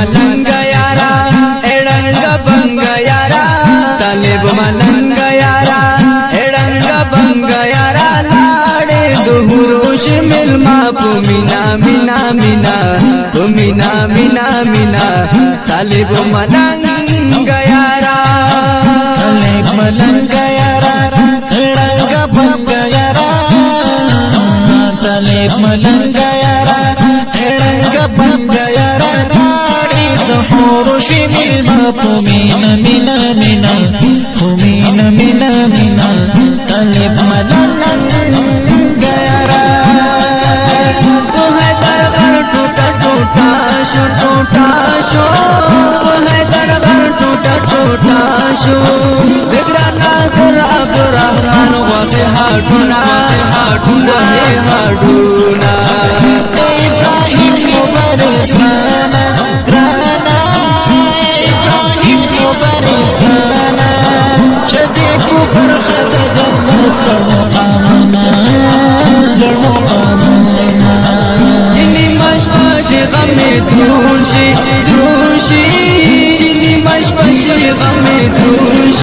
मलंग यारा एड़ंग बंग यारा तालिब मलंग यारा एड़ंग बंग यारा लाड़े दुहुरुष मिलमा पुमिना मिना मिना पुमिना मिना मिना तालिब मलंग यारा तालिब मलंग यारा एड़ंग बंग यारा तालिब मलंग यारा एड़ंग बंग यारा लाड़ी दुहुरुष मिलमा पुमिना मिना मिना पुमिना मिना मिना तालिब मलंग यारा वो है दरबार टूटा टूटा शो टूटा शो वो है दरबार टूटा टूटा शो बिगड़ा नाज़र अब्दुर्रहमान वाक़े हाडूना है हाडूना इब्राहिम मुबारक खाना राना इब्राहिम मुबारक खाना शदे कुबर खत जन्नत मुकामना जिनी मशमश गम में धूल शी जिनी मशमश गम में धूल